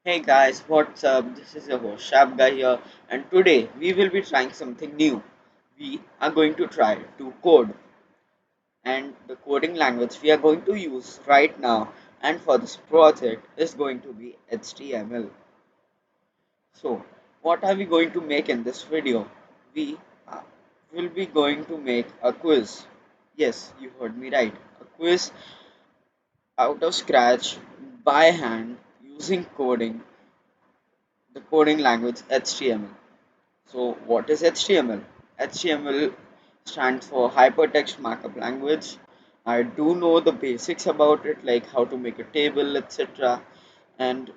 Hey guys, what's up? This is your host Sharpguy here, and today we will be trying something new. We are going to try to code, and the coding language we are going to use right now and for this project is going to be HTML. So, what are we going to make in this video? We uh, will be going to make a quiz. Yes, you heard me right. A quiz out of scratch by hand using the coding language HTML. So, what is HTML? HTML stands for Hypertext Markup Language. I do know the basics about it, like how to make a table, etc. And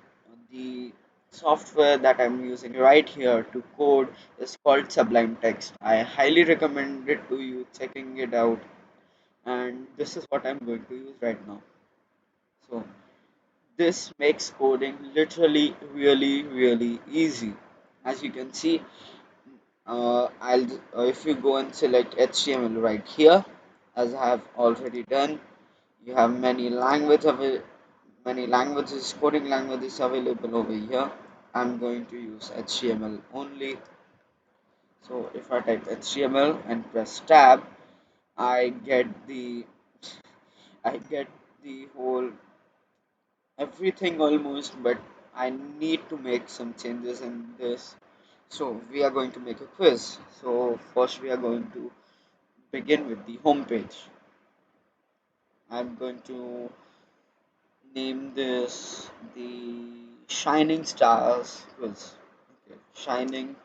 the software that I'm using right here to code is called Sublime Text. I highly recommend it to you checking it out, and this is what I'm going to use right now. So, this makes coding literally really easy. As you can see, if you go and select HTML right here, as I have already done, you have many languages, coding languages available over here. I'm going to use HTML only. So if I type HTML and press tab, I get the I get the whole everything almost, but I need to make some changes in this. So we are going to make a quiz. So first we are going to begin with the home page. I'm going to name this the Shining Stars quiz. Okay, Shining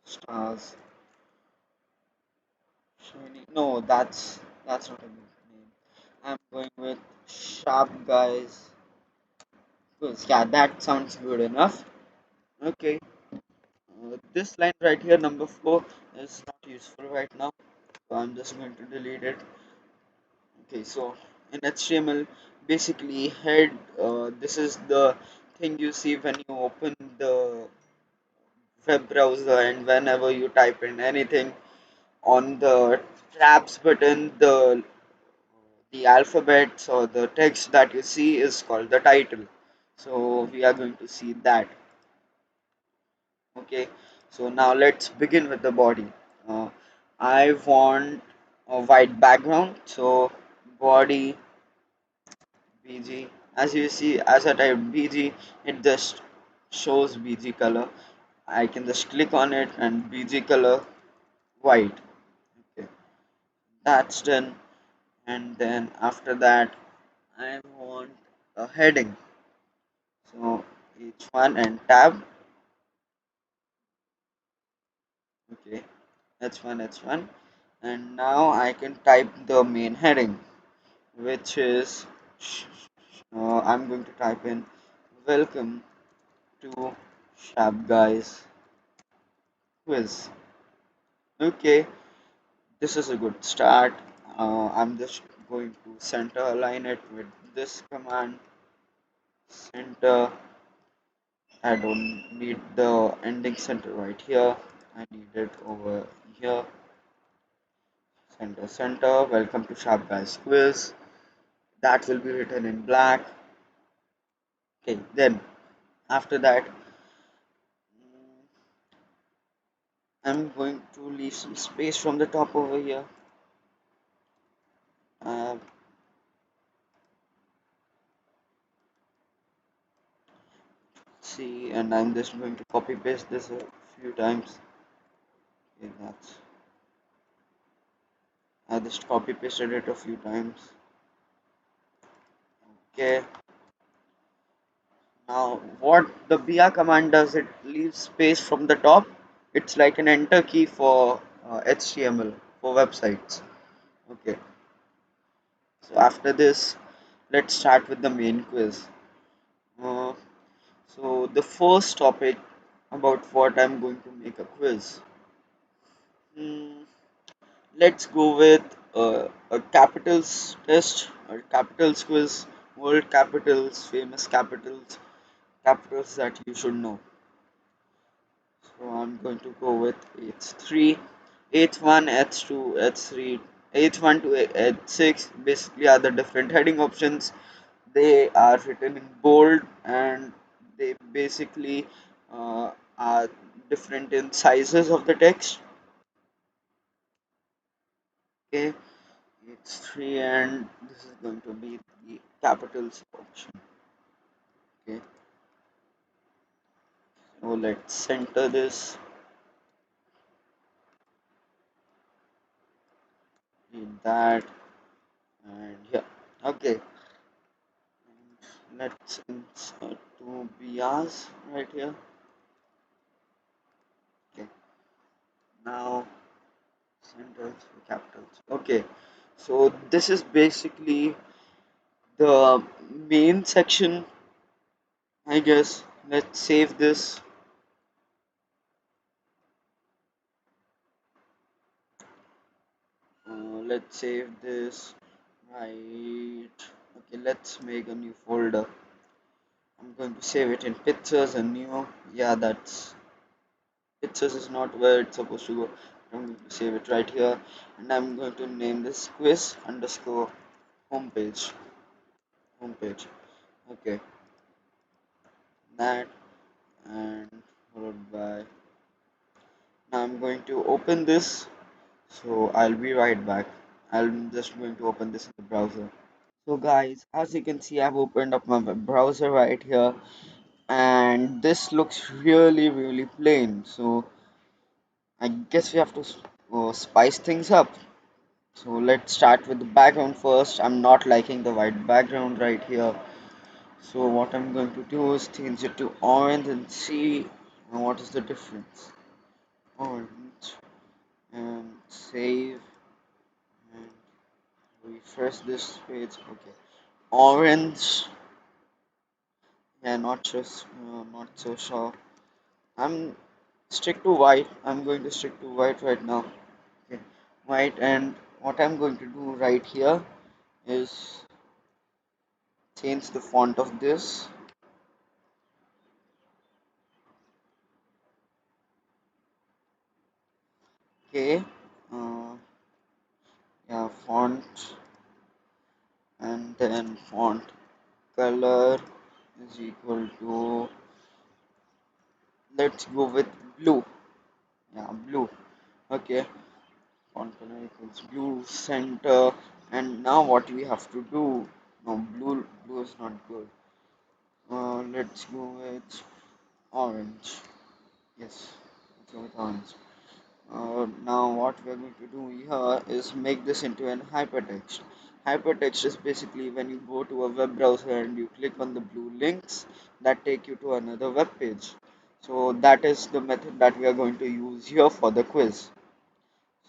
Stars. Shining. No, that's not a good name. I'm going with Sharp Guys quiz. Yeah, that sounds good enough. Okay. This line right here, number 4, is not useful right now. So I'm just going to delete it. Okay, so in HTML, basically head, this is the thing you see when you open the web browser and whenever you type in anything on the tabs button, the alphabets or the text that you see is called the title. So we are going to see that. Okay, so now let's begin with the body. Uh, I want a white background, so body BG. As you see, as I type BG, it just shows BG color. I can just click on it and BG color white. Okay, that's done. And then after that, I want a heading. So each one and tab. Okay, H1. And now I can type the main heading, which is I'm going to type in welcome to Sharp Guys quiz. Okay, this is a good start. I'm just going to center align it with this command. Center. I don't need the ending center right here. I need it over here. Center. Welcome to Sharp Guys quiz. That will be written in black. Okay, then after that, I'm going to leave some space from the top over here. Uh, see, and I'm just going to copy paste this a few times. Okay, I just copy pasted it a few times. Okay, now what the br command does, it leaves space from the top. It's like an enter key for HTML for websites. Okay, so after this, let's start with the main quiz. Uh, so the first topic about what I'm going to make a quiz. Hmm, let's go with a capitals test or capitals quiz, world capitals, famous capitals that you should know. So I'm going to go with H3, H1, H2, H3, H1 to H6 basically are the different heading options. They are written in bold and they basically are different in sizes of the text. Okay, it's 3 and this is going to be the capitals option. Okay, so let's center this, need that, and yeah. Okay, let's insert two BRs right here. Okay, now centers for capitals. Okay, so this is basically the main section, I guess. Let's save this. Let's save this. Right. Okay, let's make a new folder. I'm going to save it in pictures and new. Yeah, that's pictures is not where it's supposed to go. I'm going to save it right here, and I'm going to name this quiz underscore homepage. Homepage. Okay, that and followed by. Now I'm going to open this. So I'll be right back. I'm just going to open this in the browser. So guys, as you can see, I've opened up my web browser right here, and this looks really plain. So I guess we have to spice things up. So let's start with the background first. I'm not liking the white background right here. So what I'm going to do is change it to orange and see what is the difference. Orange and save and refresh this page. Okay, orange. Yeah, not so sure. I'm stick to white. I'm going to stick to white right now. Okay, white, and what I'm going to do right here is change the font of this. Okay, uh, yeah, font, and then font color is equal to, let's go with blue. Yeah, blue. Okay, font color equals blue center, and now what we have to do? No, blue is not good. Let's go with orange. Yes, let's go with orange. Now what we're going to do here is make this into an hypertext. Hypertext is basically when you go to a web browser and you click on the blue links that take you to another web page. So that is the method that we are going to use here for the quiz.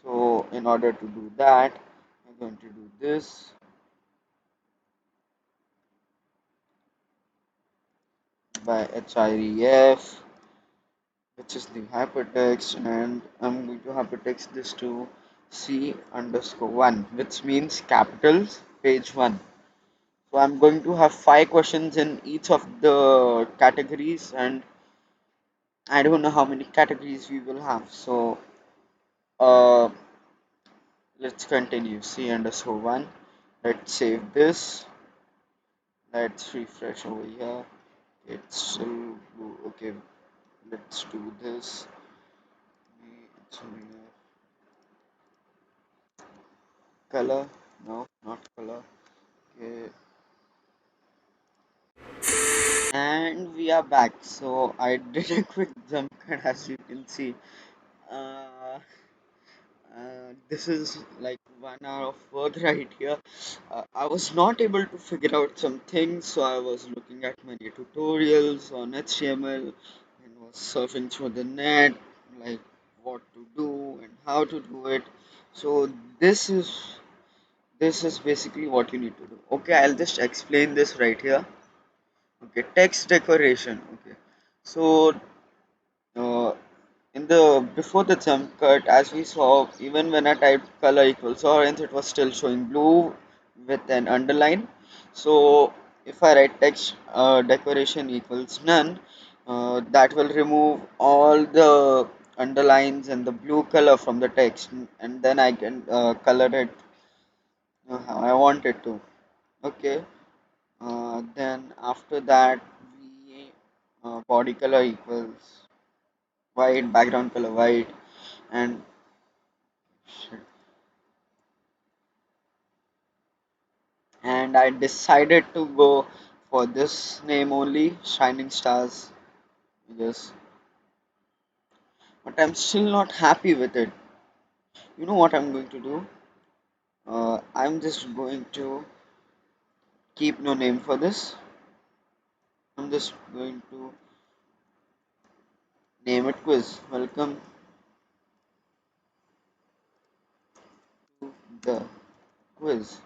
So in order to do that, we're going to do this by href, which is the hypertext, and I'm going to hypertext this to C underscore 1, which means capitals page 1. So I'm going to have 5 questions in each of the categories, and I don't know how many categories we will have. So uh, let's continue. C underscore 1. Let's save this. Let's refresh over here. It's still blue. Okay, let's do this. It's color. No, not color. Okay, and we are back. So I did a quick jump cut, as you can see. Uh, this is like 1 hour of work right here. I was not able to figure out some things, so I was looking at many tutorials on HTML and was surfing through the net, like what to do and how to do it. So this is this is basically what you need to do. Okay, I'll just explain this right here. Okay, text decoration. Okay, so uh, in the before the jump cut, as we saw, even when I typed color equals orange, it was still showing blue with an underline. So if I write text decoration equals none, that will remove all the underlines and the blue color from the text, and then I can color it how I want it to. Okay. Then after that, we body color equals white, background color white, and shit. And I decided to go for this name only, Shining Stars, because but I'm still not happy with it. You know what I'm going to do? I'm just going to keep no name for this. I'm just going to name it quiz. Welcome to the quiz.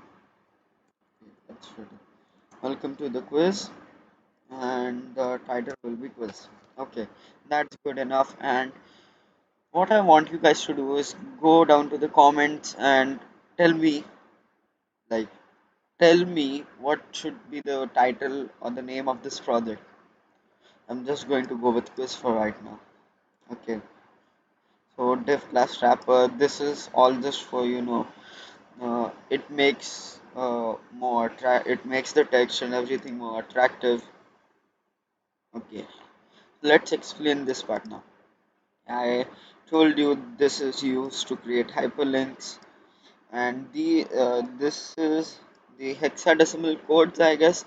That's right. Welcome to the quiz, and the title will be quiz. Okay, that's good enough. And what I want you guys to do is go down to the comments and tell me, like, tell me what should be the title or the name of this project. I'm just going to go with quiz for right now. Okay, so diff class wrapper. This is all just for it makes it makes the text and everything more attractive. Okay, let's explain this part now. I told you this is used to create hyperlinks, and the this is the hexadecimal codes, I guess.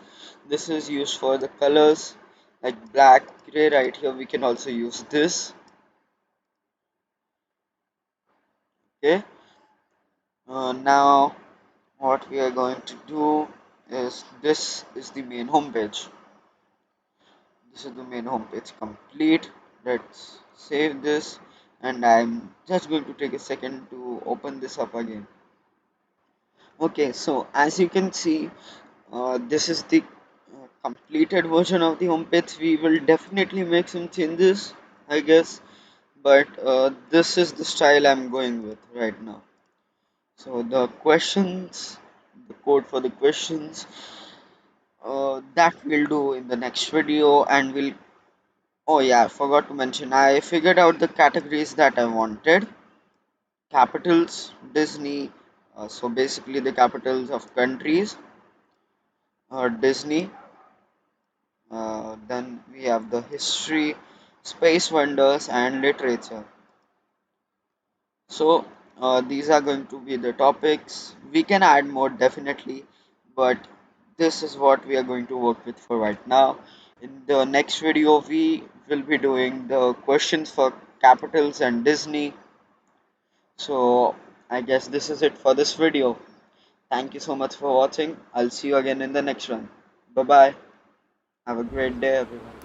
This is used for the colors like black, gray. Right here we can also use this. Okay, now what we are going to do is this is the main homepage. This is the main homepage complete. Let's save this, and I'm just going to take a second to open this up again. Okay, so as you can see, this is the completed version of the homepage. We will definitely make some changes, I guess, but this is the style I'm going with right now. So the questions, the code for the questions, that we'll do in the next video, and we'll. Oh yeah, I forgot to mention. I figured out the categories that I wanted. Capitals, Disney. So basically the capitals of countries. Disney. Then we have the history, space wonders, and literature. So these are going to be the topics. We can add more definitely, but this is what we are going to work with for right now. In the next video, we will be doing the questions for capitals and Disney. So I guess this is it for this video. Thank you so much for watching. I'll see you again in the next one. Bye bye. Have a great day, everyone.